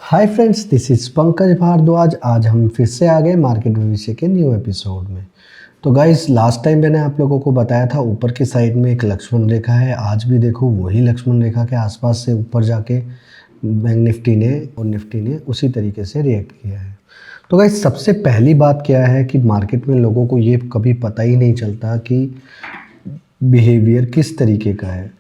Hi friends, this is Pankaj Bhardwaj. आज हम फिर से आ गए मार्केट भविष्य के न्यू एपिसोड में। तो गाइस, लास्ट टाइम मैंने आप लोगों को बताया था ऊपर की साइड में एक लक्ष्मण रेखा है। आज भी देखो वही लक्ष्मण रेखा के आसपास से ऊपर जाके बैंक निफ्टी ने और निफ्टी ने उसी तरीके से रिएक्ट किया है। तो गाइस, सबसे पहली बात क्या है कि मार्केट में लोगों को ये कभी पता ही नहीं चलता कि बिहेवियर किस तरीके का है।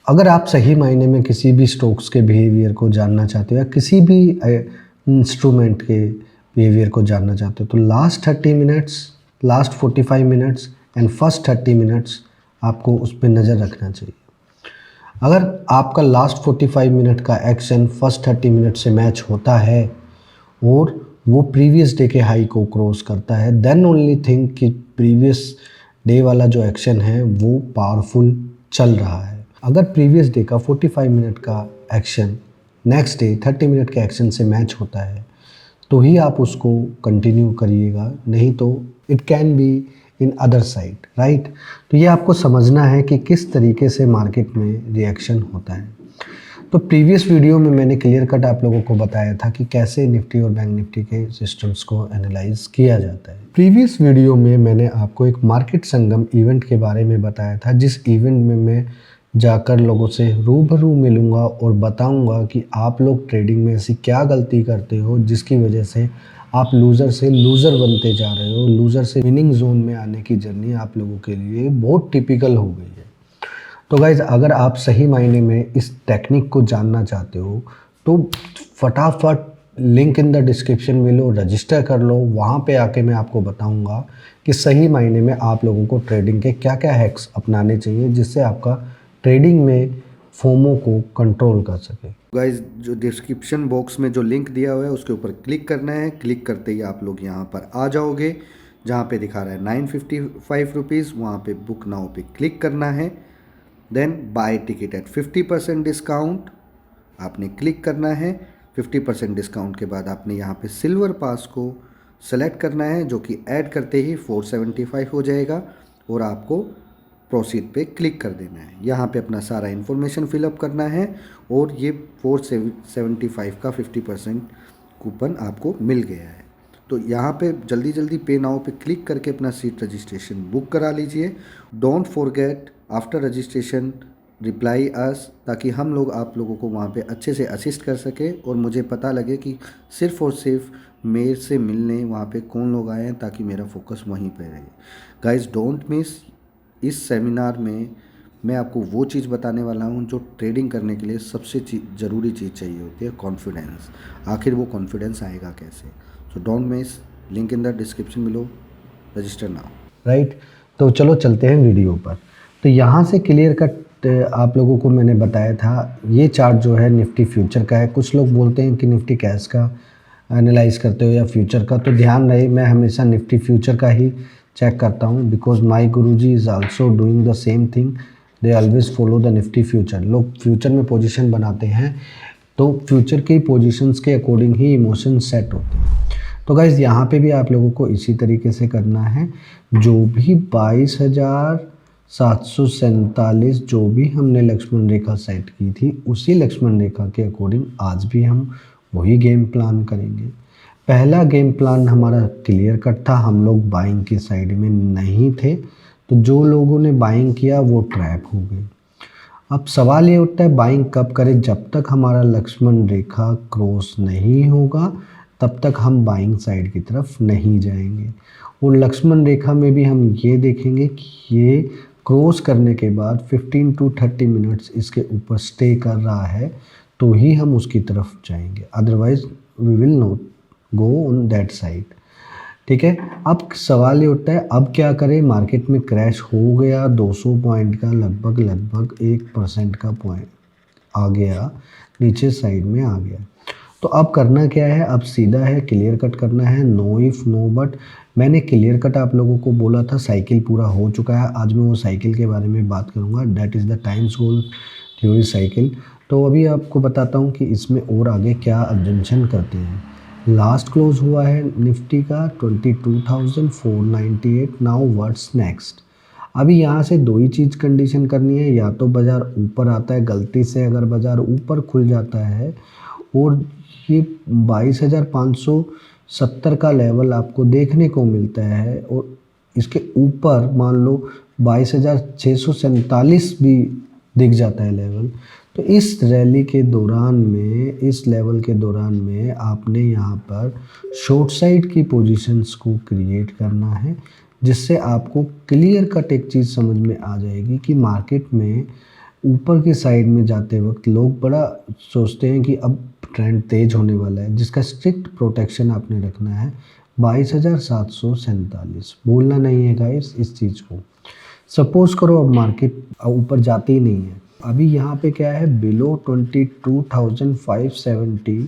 अगर आप सही मायने में किसी भी स्टॉक्स के बिहेवियर को जानना चाहते हो या किसी भी इंस्ट्रूमेंट के बिहेवियर को जानना चाहते हो तो last 30 minutes, last 45 minutes and first 30 minutes आपको उस पर नज़र रखना चाहिए। अगर आपका लास्ट 45 मिनट का एक्शन फर्स्ट 30 मिनट से मैच होता है और वो प्रीवियस डे के हाई को क्रॉस करता है, देन ओनली थिंक कि प्रीवियस डे वाला जो एक्शन है वो पावरफुल चल रहा है। अगर प्रीवियस डे का 45 मिनट का एक्शन नेक्स्ट डे 30 मिनट के एक्शन से मैच होता है तो ही आप उसको कंटिन्यू करिएगा, नहीं तो it can be in other side, right. तो ये आपको समझना है कि किस तरीके से मार्केट में रिएक्शन होता है। तो प्रीवियस वीडियो में मैंने क्लियर कट आप लोगों को बताया था कि कैसे निफ्टी और बैंक निफ्टी के सिस्टम्स को एनालाइज किया जाता है। प्रीवियस वीडियो में मैंने आपको एक मार्केट संगम इवेंट के बारे में बताया था, जिस इवेंट में मैं जाकर लोगों से रूबरू मिलूंगा और बताऊंगा कि आप लोग ट्रेडिंग में ऐसी क्या गलती करते हो जिसकी वजह से आप लूज़र से लूज़र बनते जा रहे हो। लूज़र से विनिंग जोन में आने की जर्नी आप लोगों के लिए बहुत टिपिकल हो गई है। तो गाइज़, अगर आप सही मायने में इस टेक्निक को जानना चाहते हो तो फटाफट लिंक इन द डिस्क्रिप्शन में लो, रजिस्टर कर लो। वहाँ पे आके मैं आपको बताऊंगा कि सही मायने में आप लोगों को ट्रेडिंग के क्या क्या हैक्स अपनाने चाहिए जिससे आपका ट्रेडिंग में फोमो को कंट्रोल कर सके। गाइज, जो डिस्क्रिप्शन बॉक्स में जो लिंक दिया हुआ है उसके ऊपर क्लिक करना है। क्लिक करते ही आप लोग यहाँ पर आ जाओगे जहाँ पे दिखा रहा है 955 रुपीज़, वहाँ पे बुक नाउ पे क्लिक करना है। Then buy ticket at 50% discount आपने क्लिक करना है। 50% डिस्काउंट के बाद आपने यहाँ पे सिल्वर पास को सेलेक्ट करना है, जो कि ऐड करते ही 475 हो जाएगा और आपको प्रोसीड पे क्लिक कर देना है। यहाँ पे अपना सारा इन्फॉर्मेशन फिलअप करना है और ये 475 का 50% कूपन आपको मिल गया है। तो यहाँ पे जल्दी जल्दी पे नाउ पे क्लिक करके अपना सीट रजिस्ट्रेशन बुक करा लीजिए। Don't forget after registration reply us, ताकि हम लोग आप लोगों को वहाँ पे अच्छे से असिस्ट कर सके और मुझे पता लगे कि सिर्फ़ और सिर्फ मेरे से मिलने वहाँ पे कौन लोग आए हैं, ताकि मेरा फोकस वहीं पे रहे। Guys, don't miss. इस सेमिनार में मैं आपको वो चीज़ बताने वाला हूँ जो ट्रेडिंग करने के लिए सबसे ज़रूरी चीज़ चाहिए होती है, कॉन्फिडेंस। आखिर वो कॉन्फिडेंस आएगा कैसे? So don't miss, link in the description below, register now. Right, तो चलो चलते हैं वीडियो पर। तो यहाँ से क्लियर कट आप लोगों को मैंने बताया था, ये चार्ट जो है निफ्टी फ्यूचर का है। कुछ लोग बोलते हैं कि निफ्टी कैश का एनालाइज करते हो या फ्यूचर का, तो ध्यान रहे मैं हमेशा निफ्टी फ्यूचर का ही चेक करता हूँ, because my Guruji is also doing the same thing. They always follow the Nifty future. लोग फ्यूचर में पोजीशन बनाते हैं तो फ्यूचर की पोजीशंस के अकॉर्डिंग ही इमोशन सेट होते हैं। तो गाइज़, यहाँ पे भी आप लोगों को इसी तरीके से करना है। जो भी 22,747 जो भी हमने लक्ष्मण रेखा सेट की थी, उसी लक्ष्मण रेखा के अकॉर्डिंग आज भी हम वही गेम प्लान करेंगे। पहला गेम प्लान हमारा क्लियर कट था, हम लोग बाइंग की साइड में नहीं थे, तो जो लोगों ने बाइंग किया वो ट्रैप हो गए। अब सवाल ये उठता है बाइंग कब करें? जब तक हमारा लक्ष्मण रेखा क्रॉस नहीं होगा तब तक हम बाइंग साइड की तरफ नहीं जाएंगे। और लक्ष्मण रेखा में भी हम ये देखेंगे कि ये क्रॉस करने के बाद 15 to 30 मिनट्स इसके ऊपर स्टे कर रहा है तो ही हम उसकी तरफ जाएंगे, otherwise we will not go on that side. ठीक है, अब सवाल ये उठता है अब क्या करें? मार्केट में क्रैश हो गया 200 पॉइंट का, लगभग 1% का पॉइंट आ गया, नीचे साइड में आ गया। तो अब करना क्या है? अब सीधा है क्लियर कट करना है, नो इफ़ नो बट। मैंने क्लियर कट आप लोगों को बोला था साइकिल पूरा हो चुका है, आज मैं वो साइकिल के बारे में बात करूँगा। That is the times goal theory cycle. तो अभी आपको बताता हूँ कि इसमें और आगे क्या अजम्पशन करते हैं। लास्ट क्लोज हुआ है निफ्टी का 22,498। Now what's next? अभी यहाँ से दो ही चीज़ कंडीशन करनी है, या तो बाज़ार ऊपर आता है गलती से, अगर बाज़ार ऊपर खुल जाता है और ये 22,570 का लेवल आपको देखने को मिलता है और इसके ऊपर मान लो 22,647 भी दिख जाता है लेवल। तो इस रैली के दौरान में, इस लेवल के दौरान में आपने यहाँ पर शॉर्ट साइड की पोजीशंस को क्रिएट करना है, जिससे आपको क्लियर कट एक चीज़ समझ में आ जाएगी कि मार्केट में ऊपर की साइड में जाते वक्त लोग बड़ा सोचते हैं कि अब ट्रेंड तेज होने वाला है, जिसका स्ट्रिक्ट प्रोटेक्शन आपने रखना है 22,747। भूलना नहीं है गाइस इस चीज़ को। सपोज करो अब मार्केट ऊपर जाती ही नहीं है, अभी यहाँ पे क्या है, below 22,570,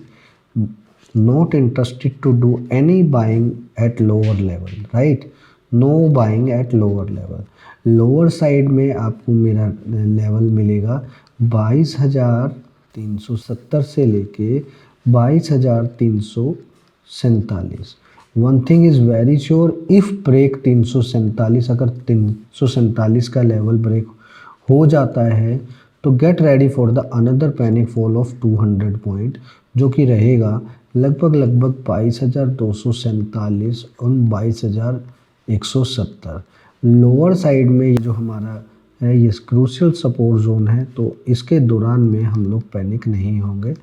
not interested to do any buying at lower level, right, no buying at lower level. Lower side में आपको मेरा लेवल मिलेगा 22,370 से लेके 22,347। One thing is very sure, if break 347, अगर 347 का लेवल ब्रेक हो जाता है तो get ready for the another panic fall of 200 point, जो कि रहेगा लगभग 22,247 और 22,170। लोअर साइड में ये जो हमारा है ये क्रूशियल सपोर्ट जोन है, तो इसके दौरान में हम लोग पैनिक नहीं होंगे।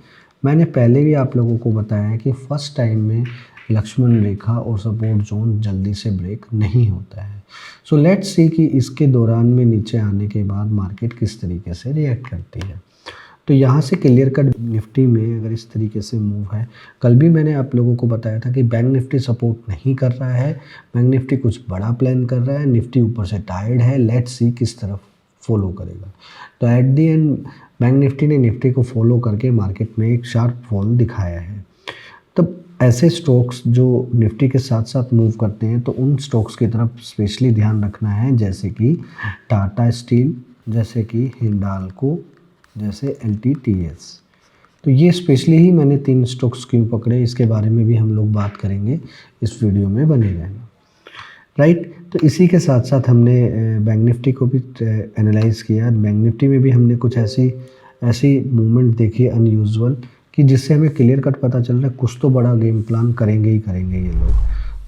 मैंने पहले भी आप लोगों को बताया कि फर्स्ट टाइम में लक्ष्मण रेखा और सपोर्ट जोन जल्दी से ब्रेक नहीं होता है। सो लेट्स सी कि इसके दौरान में नीचे आने के बाद मार्केट किस तरीके से रिएक्ट करती है। तो यहाँ से क्लियर कट निफ्टी में अगर इस तरीके से मूव है, कल भी मैंने आप लोगों को बताया था कि बैंक निफ्टी सपोर्ट नहीं कर रहा है, बैंक निफ्टी कुछ बड़ा प्लान कर रहा है, निफ्टी ऊपर से टायर्ड है, लेट्स सी किस तरफ फॉलो करेगा। तो at the and bank Nifty ने निफ्टी को फॉलो करके मार्केट में एक शार्प फॉल दिखाया है। तब ऐसे स्टॉक्स जो निफ्टी के साथ साथ मूव करते हैं तो उन स्टॉक्स की तरफ स्पेशली ध्यान रखना है, जैसे कि टाटा स्टील, जैसे कि हिंडाल्को, जैसे LTTS। तो ये स्पेशली ही मैंने 3 स्टॉक्स क्यों पकड़े, इसके बारे में भी हम लोग बात करेंगे, इस वीडियो में बने रहना, राइट। तो इसी के साथ साथ हमने बैंक निफ्टी को भी एनालाइज किया। बैंक निफ्टी में भी हमने कुछ ऐसी मूवमेंट देखी अनयूजुअल कि जिससे हमें क्लियर कट पता चल रहा है कुछ तो बड़ा गेम प्लान करेंगे ही करेंगे ये लोग।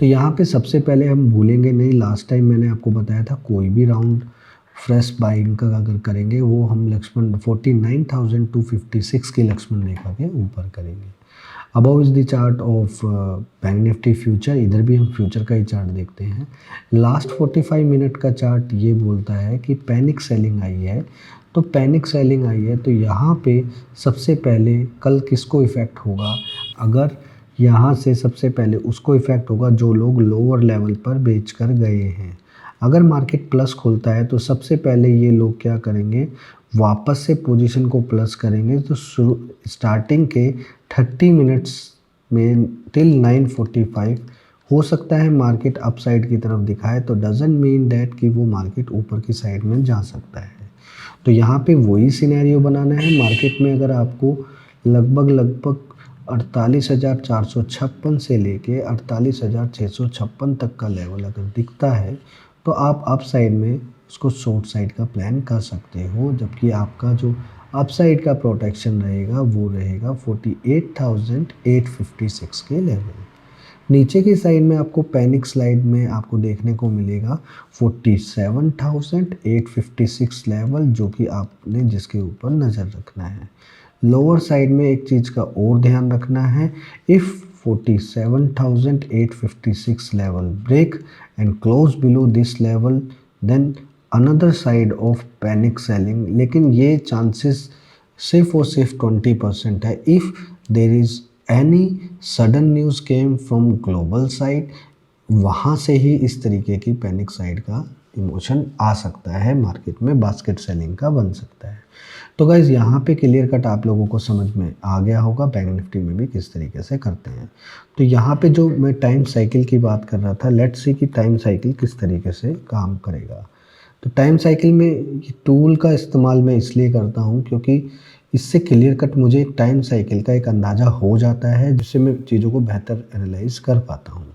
तो यहाँ पे सबसे पहले हम भूलेंगे नहीं, लास्ट टाइम मैंने आपको बताया था कोई भी राउंड फ्रेश बाइंग का अगर करेंगे वो हम लक्ष्मण 49,256 की लक्ष्मण रेखा के ऊपर करेंगे। Above is the chart of bank Nifty future, इधर भी हम फ्यूचर का ही चार्ट देखते हैं। लास्ट 45 मिनट का चार्ट ये बोलता है कि पैनिक सेलिंग आई है। तो पैनिक सेलिंग आई है तो यहाँ पे सबसे पहले कल किसको इफ़ेक्ट होगा, अगर यहाँ से सबसे पहले उसको इफ़ेक्ट होगा जो लोग लोअर लेवल पर बेच कर गए हैं। अगर मार्केट प्लस खुलता है तो सबसे पहले ये लोग क्या करेंगे, वापस से पोजीशन को प्लस करेंगे। तो स्टार्टिंग के 30 मिनट्स में टिल 9:45 हो सकता है मार्केट अपसाइड की तरफ दिखाए, तो डजंट मीन डैट कि वो मार्केट ऊपर की साइड में जा सकता है। तो यहाँ पे वही सिनेरियो बनाना है मार्केट में। अगर आपको लगभग 48,456 से लेके 48,656 तक का लेवल अगर दिखता है तो आप अप साइड में उसको शॉर्ट साइड का प्लान कर सकते हो, जबकि आपका जो अप साइड का प्रोटेक्शन रहेगा वो रहेगा 48,856 के लेवल। नीचे की साइड में आपको पैनिक स्लाइड में आपको देखने को मिलेगा 47,856 लेवल, जो कि आपने जिसके ऊपर नज़र रखना है। लोअर साइड में एक चीज़ का और ध्यान रखना है, if 47,856 level break and close below this level then another side of panic selling. लेकिन ये चांसेस सिर्फ और सिर्फ 20% है। If there is any sudden news came from global side, वहाँ से ही इस तरीके की पैनिक साइड का इमोशन आ सकता है, मार्केट में बास्केट सेलिंग का बन सकता है। तो गाइज़ यहाँ पे क्लियर कट आप लोगों को समझ में आ गया होगा बैंक निफ्टी में भी किस तरीके से करते हैं। तो यहाँ पे जो मैं टाइम साइकिल की बात कर रहा था, लेट्स सी कि टाइम साइकिल किस तरीके से काम करेगा। तो टाइम साइकिल में ये टूल का इस्तेमाल मैं इसलिए करता हूँ क्योंकि इससे क्लियर कट मुझे टाइम साइकिल का एक अंदाज़ा हो जाता है, जिससे मैं चीज़ों को बेहतर एनालाइज कर पाता हूँ।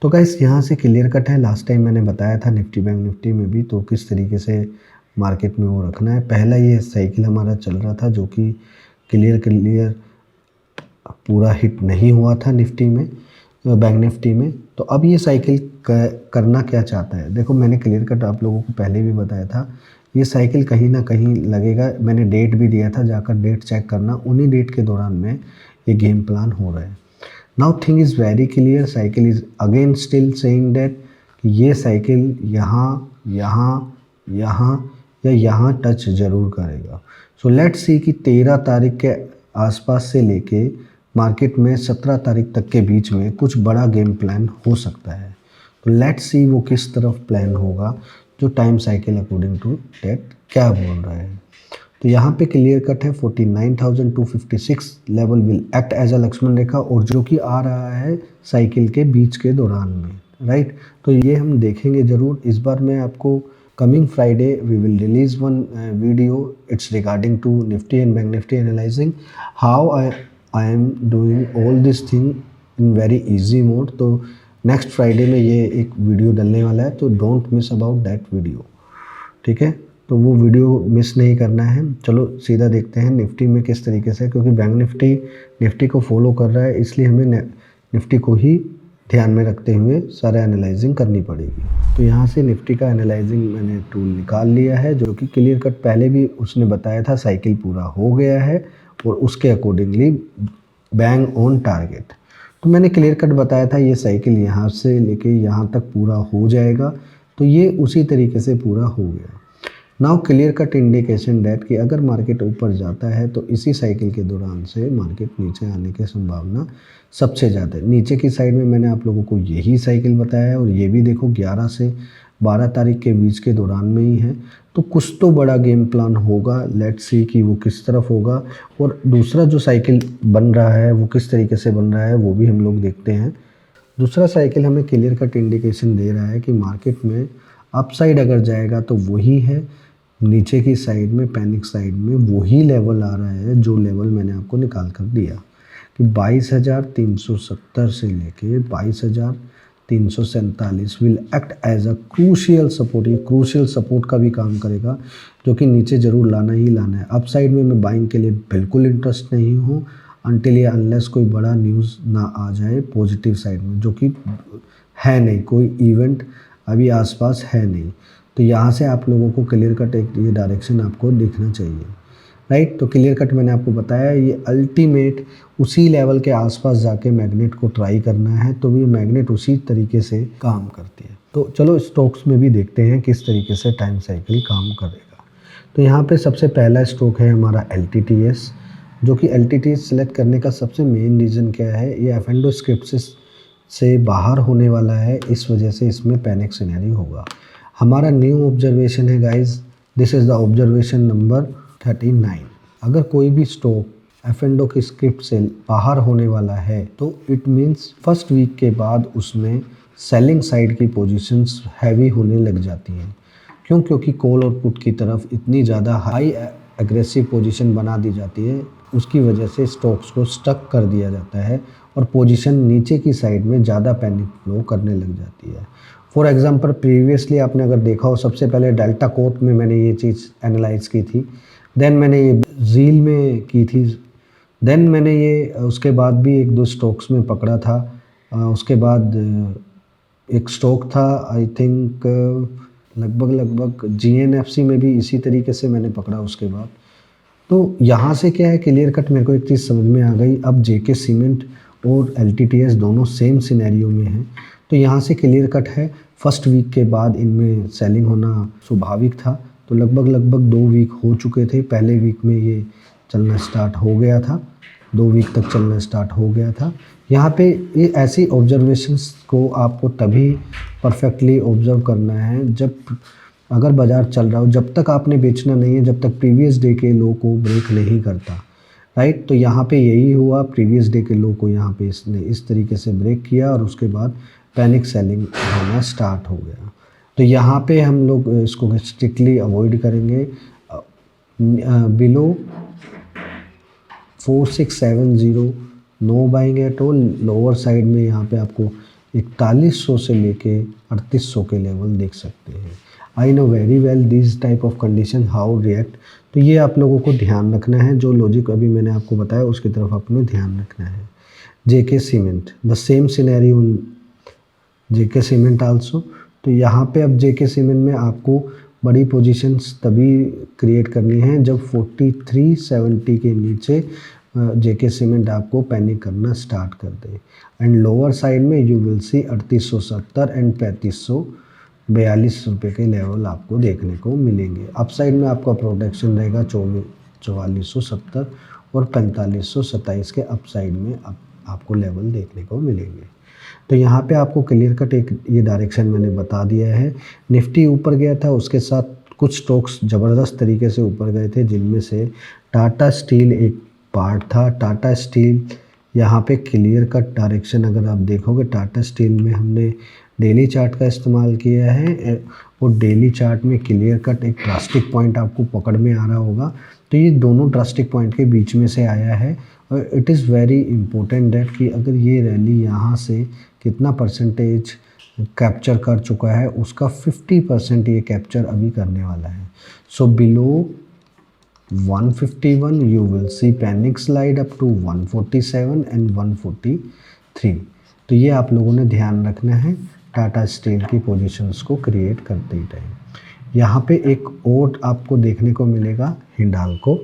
तो गाइस यहाँ से क्लियर कट है। लास्ट टाइम मैंने बताया था निफ्टी बैंक निफ्टी में भी तो किस तरीके से मार्केट में वो रखना है। पहला ये साइकिल हमारा चल रहा था जो कि क्लियर पूरा हिट नहीं हुआ था निफ्टी में, बैंक निफ्टी में। तो अब ये साइकिल करना क्या चाहता है, देखो मैंने क्लियर कट आप लोगों को पहले भी बताया था, ये साइकिल कहीं ना कहीं लगेगा। मैंने डेट भी दिया था, जाकर डेट चेक करना, उन्हीं डेट के दौरान में ये गेम प्लान हो रहा है। Now thing is very clear, cycle is again still saying that कि ये साइकिल यहाँ यहाँ यहाँ या यहाँ टच ज़रूर करेगा। सो लेट्स सी कि 13 तारीख के आसपास से लेके मार्केट में 17 तारीख तक के बीच में कुछ बड़ा गेम प्लान हो सकता है। तो लेट्स सी वो किस तरफ प्लान होगा, जो time cycle according to date क्या बोल रहा है। तो यहाँ पे क्लियर कट है 49,256 level will act as a Lakshman rekha, और जो कि आ रहा है साइकिल के बीच के दौरान में, राइट। तो ये हम देखेंगे ज़रूर। इस बार मैं आपको coming Friday we will release one video, it's regarding to Nifty and bank Nifty analysing how I am doing all this thing in very easy mode. तो नेक्स्ट फ्राइडे में ये एक वीडियो डलने वाला है, तो don't miss about that video, ठीक है। तो वो वीडियो मिस नहीं करना है। चलो सीधा देखते हैं निफ्टी में किस तरीके से, क्योंकि बैंक निफ्टी को फॉलो कर रहा है, इसलिए हमें निफ्टी को ही ध्यान में रखते हुए सारा एनालाइजिंग करनी पड़ेगी। तो यहाँ से निफ्टी का एनालाइजिंग मैंने टूल निकाल लिया है, जो कि क्लियर कट पहले भी उसने बताया था साइकिल पूरा हो गया है और उसके अकॉर्डिंगली बैंग ऑन टारगेट। तो मैंने क्लियर कट बताया था ये साइकिल यहाँ से लेके यहाँ तक पूरा हो जाएगा, तो ये उसी तरीके से पूरा हो गया। Now clear cut indication that कि अगर मार्केट ऊपर जाता है तो इसी साइकिल के दौरान से मार्केट नीचे आने की संभावना सबसे ज़्यादा है। नीचे की साइड में मैंने आप लोगों को यही साइकिल बताया है, और ये भी देखो 11 से 12 तारीख के बीच के दौरान में ही है। तो कुछ तो बड़ा गेम प्लान होगा, लेट्स सी कि वो किस तरफ होगा, और दूसरा जो साइकिल बन रहा है वो किस तरीके से बन रहा है वो भी हम लोग देखते हैं। दूसरा साइकिल हमें क्लियर कट इंडिकेशन दे रहा है कि मार्केट में अपसाइड अगर जाएगा तो वही है, नीचे की साइड में पैनिक साइड में वही लेवल आ रहा है जो लेवल मैंने आपको निकाल कर दिया कि 22,370 से लेके 22,347 will act as a crucial support. ये क्रूशियल सपोर्ट का भी काम करेगा, जो कि नीचे ज़रूर लाना ही लाना है। अप साइड में मैं बाइंग के लिए बिल्कुल इंटरेस्ट नहीं हूँ अनटिल या अनलेस कोई बड़ा न्यूज़ ना आ जाए पॉजिटिव साइड में, जो कि है नहीं, कोई इवेंट अभी आसपास है नहीं। तो यहाँ से आप लोगों को क्लियर कट एक ये डायरेक्शन आपको देखना चाहिए, राइट। तो क्लियर कट मैंने आपको बताया ये अल्टीमेट उसी लेवल के आसपास जाके मैग्नेट को ट्राई करना है, तो ये मैग्नेट उसी तरीके से काम करती है। तो चलो स्टॉक्स में भी देखते हैं किस तरीके से टाइम साइकिल काम करेगा। तो यहाँ पे सबसे पहला स्टॉक है हमारा LTTS, जो कि LTTS सेलेक्ट करने का सबसे मेन रीज़न क्या है, ये एफ-एंडो स्क्रिप्ट से बाहर होने वाला है, इस वजह से इसमें पैनिक सिनेरियो होगा। हमारा न्यू ऑब्जर्वेशन है guys, this is the observation number 39। अगर कोई भी स्टॉक एफ-एंडो की स्क्रिप्ट से बाहर होने वाला है तो इट मीन्स फर्स्ट वीक के बाद उसमें सेलिंग साइड की पोजीशंस हैवी होने लग जाती हैं। क्यों? क्योंकि कॉल और पुट की तरफ इतनी ज़्यादा हाई एग्रेसिव पोजीशन बना दी जाती है, उसकी वजह से स्टॉक्स को स्टक कर दिया जाता है और पोजीशन नीचे की साइड में ज़्यादा पैनिक फ्लो करने लग जाती है। फॉर एग्जांपल प्रीवियसली आपने अगर देखा हो, सबसे पहले डेल्टा कोर्प में मैंने ये चीज़ एनालाइज की थी, देन मैंने ये जील में की थी, देन मैंने ये उसके बाद भी एक दो स्टॉक्स में पकड़ा था। उसके बाद एक स्टॉक था आई थिंक लगभग GNFC में भी इसी तरीके से मैंने पकड़ा उसके बाद। तो यहाँ से क्या है क्लियर कट मेरे को एक चीज़ समझ में आ गई, अब JK सीमेंट और LTTS दोनों सेम सिनेरियो में हैं। तो यहाँ से क्लियर कट है फर्स्ट वीक के बाद इनमें सेलिंग होना स्वाभाविक था। तो लगभग 2 वीक हो चुके थे, पहले वीक में ये चलना स्टार्ट हो गया था, 2 वीक तक चलना स्टार्ट हो गया था। यहाँ पे ये ऐसी ऑब्जर्वेशंस को आपको तभी परफेक्टली ऑब्जर्व करना है जब अगर बाज़ार चल रहा हो, जब तक आपने बेचना नहीं है, जब तक प्रीवियस डे के लो को ब्रेक नहीं करता, राइट। तो यहाँ पे यही हुआ, प्रीवियस डे के लो को यहाँ पे इसने इस तरीके से ब्रेक किया और उसके बाद पैनिक सेलिंग होना स्टार्ट हो गया। तो यहाँ पे हम लोग इसको स्ट्रिक्टली अवॉइड करेंगे। Below 4670 no buying at all. Lower side में यहाँ पे आपको 4100 से लेके 3800 के लेवल देख सकते हैं। I know very well this type of condition how react. तो ये आप लोगों को ध्यान रखना है, जो लॉजिक अभी मैंने आपको बताया उसकी तरफ आपने ध्यान रखना है। JK cement the same scenario JK cement also. तो यहाँ पे अब जेके सीमेंट में आपको बड़ी पोजीशंस तभी क्रिएट करनी है जब 4370 के नीचे जेके सीमेंट आपको पैनिक करना स्टार्ट कर दे। एंड लोअर साइड में यू विल सी 3870 एंड 3542 रुपये के लेवल आपको देखने को मिलेंगे। अप साइड में आपका प्रोटेक्शन रहेगा 4470 और 4527 के अप साइड में आपको लेवल देखने को मिलेंगे। तो यहाँ पे आपको क्लियर कट एक ये डायरेक्शन मैंने बता दिया है। निफ्टी ऊपर गया था, उसके साथ कुछ स्टॉक्स ज़बरदस्त तरीके से ऊपर गए थे, जिनमें से टाटा स्टील एक पार्ट था। टाटा स्टील यहाँ पे क्लियर कट डायरेक्शन अगर आप देखोगे, टाटा स्टील में हमने डेली चार्ट का इस्तेमाल किया है और डेली चार्ट में क्लियर कट एक ड्रास्टिक पॉइंट आपको पकड़ में आ रहा होगा। तो ये दोनों ड्रास्टिक पॉइंट के बीच में से आया है और it is very important that कि अगर ये रैली यहाँ से कितना परसेंटेज कैप्चर कर चुका है, उसका 50% ये कैप्चर अभी करने वाला है। So below 151 you will see panic slide up to 147 and 143। तो ये आप लोगों ने ध्यान रखना है टाटा स्टील की पोजीशंस को क्रिएट करते ही टाइम। यहाँ पे एक और आपको देखने को मिलेगा हिंडाल्को।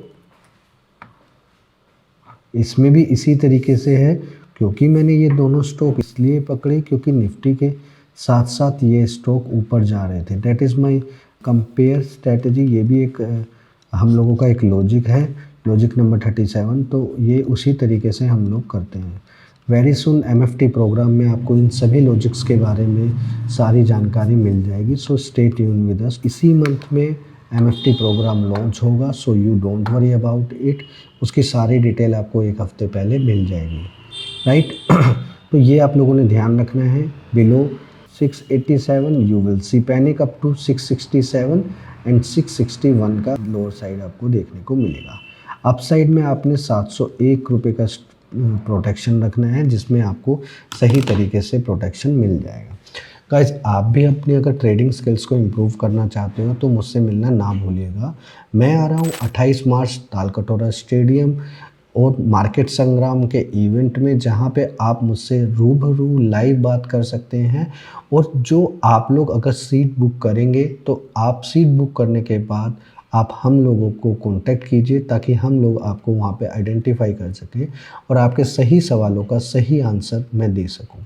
इसमें भी इसी तरीके से है, क्योंकि मैंने ये दोनों स्टॉक इसलिए पकड़े क्योंकि निफ्टी के साथ साथ ये स्टॉक ऊपर जा रहे थे। That is my compare strategy. ये भी एक हम लोगों का एक लॉजिक है, लॉजिक नंबर 37। तो ये उसी तरीके से हम लोग करते हैं। वेरी सुन एमएफटी प्रोग्राम में आपको इन सभी लॉजिक्स के बारे में सारी जानकारी मिल जाएगी। So stay tune with us. इसी मंथ में एमएफटी प्रोग्राम लॉन्च होगा, so you don't worry about it. उसकी सारी डिटेल आपको एक हफ्ते पहले मिल जाएगी, राइट। तो ये आप लोगों ने ध्यान रखना है। Below 687 you will see panic up to 667 and 661 का लोअर साइड आपको देखने को मिलेगा। अप साइड में आपने 701 रुपये का प्रोटेक्शन रखना है, जिसमें आपको सही तरीके से प्रोटेक्शन मिल जाएगा। गाइस, आप भी अपनी अगर ट्रेडिंग स्किल्स को इम्प्रूव करना चाहते हो तो मुझसे मिलना ना भूलिएगा। मैं आ रहा हूँ 28 मार्च तालकटोरा स्टेडियम और मार्केट संग्राम के इवेंट में, जहाँ पे आप मुझसे रूबरू लाइव बात कर सकते हैं। और जो आप लोग अगर सीट बुक करेंगे तो आप सीट बुक करने के बाद आप हम लोगों को कांटेक्ट कीजिए, ताकि हम लोग आपको वहाँ पे आइडेंटिफाई कर सकें और आपके सही सवालों का सही आंसर मैं दे सकूँ।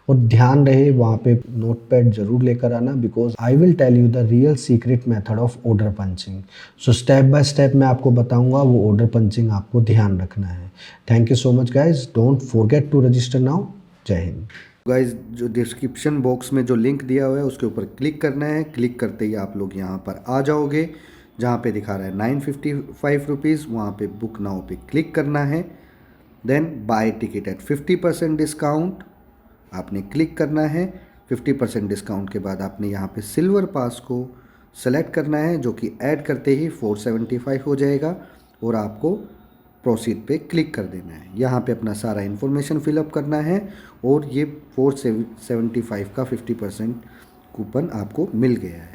और ध्यान रहे वहाँ पे नोटपैड ज़रूर लेकर आना, because I will tell you the real secret method of order punching. So step by step मैं आपको बताऊंगा, वो ऑर्डर पंचिंग आपको ध्यान रखना है। Thank you so much guys, don't forget to register now. जय हिंद। गाइज, जो डिस्क्रिप्शन बॉक्स में जो लिंक दिया हुआ है उसके ऊपर क्लिक करना है। क्लिक करते ही आप लोग यहाँ पर आ जाओगे, जहाँ पे दिखा रहा है 955 रुपीज़, वहाँ पे बुक नाउ पे क्लिक करना है। Then buy ticket at 50% discount आपने क्लिक करना है। 50% डिस्काउंट के बाद आपने यहाँ पे सिल्वर पास को सेलेक्ट करना है, जो कि ऐड करते ही 475 हो जाएगा और आपको प्रोसीड पे क्लिक कर देना है। यहाँ पे अपना सारा इन्फॉर्मेशन फिलअप करना है और ये 475 का 50% कूपन आपको मिल गया है।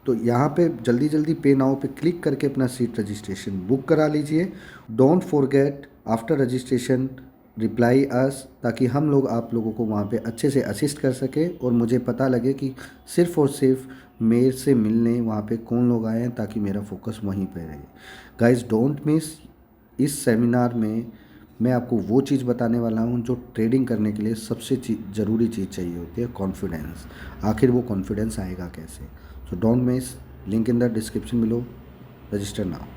तो यहाँ पे जल्दी जल्दी पे नाउ पे क्लिक करके अपना सीट रजिस्ट्रेशन बुक करा लीजिए। Don't forget after registration reply us, ताकि हम लोग आप लोगों को वहाँ पे अच्छे से असिस्ट कर सके और मुझे पता लगे कि सिर्फ़ और सिर्फ मेरे से मिलने वहाँ पे कौन लोग आए हैं, ताकि मेरा फोकस वहीं पे रहे। Guys, don't miss. इस सेमिनार में मैं आपको वो चीज़ बताने वाला हूँ जो ट्रेडिंग करने के लिए सबसे ज़रूरी चीज़ चाहिए होती है, कॉन्फिडेंस। आखिर वो कॉन्फिडेंस आएगा कैसे? So don't miss. Link in the description below. Register now.